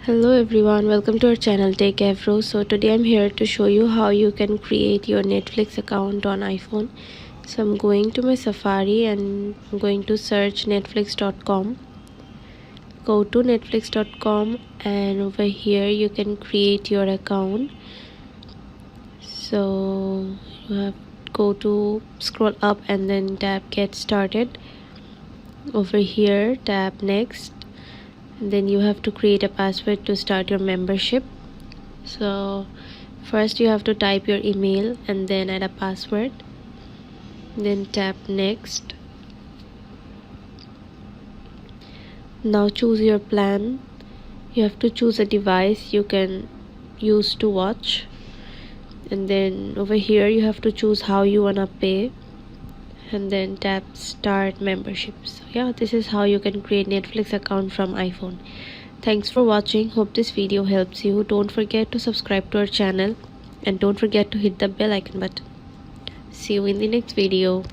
Hello everyone, welcome to our channel Techavro. So today I'm here to show you how you can create your Netflix account on iPhone. So I'm going to my Safari and I'm going to search netflix.com. Go to netflix.com and over here you can create your account. So you have go to scroll up and then tap get started. Over here tap next. And then you have to create a password to start your membership. So first you have to type your email and then add a password, then tap next. Now choose your plan. You have to choose a device you can use to watch, and then over here you have to choose how you wanna pay and then tap start memberships. So yeah, this is how you can create Netflix account from iPhone. Thanks for watching. Hope this video helps you. Don't forget to subscribe to our channel and don't forget to hit the bell icon button. See you in the next video.